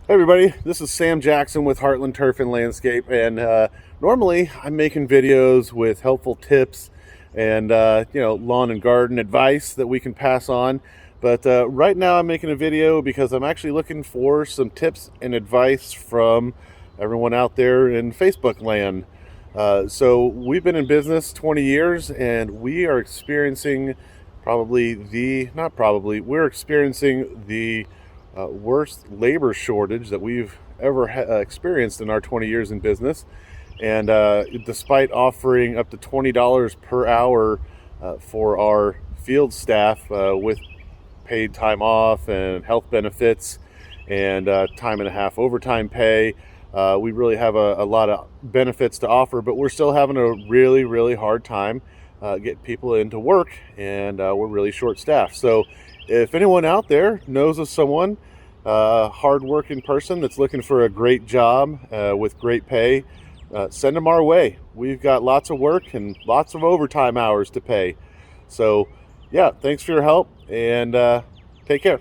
Hey everybody, this is Sam Jackson with Heartland Turf and Landscape, and normally I'm making videos with helpful tips and lawn and garden advice that we can pass on. But right now I'm making a video because I'm actually looking for some tips and advice from everyone out there in Facebook land. So we've been in business 20 years, and we are experiencing we're experiencing the worst labor shortage that we've ever experienced in our 20 years in business. And despite offering up to $20 per hour for our field staff with paid time off and health benefits and time and a half overtime pay, we really have a lot of benefits to offer, but we're still having a really, really hard time getting people into work, and we're really short staffed. So if anyone out there knows of someone, hard-working person that's looking for a great job with great pay, send them our way. We've got lots of work and lots of overtime hours to pay. So, yeah, thanks for your help, and take care.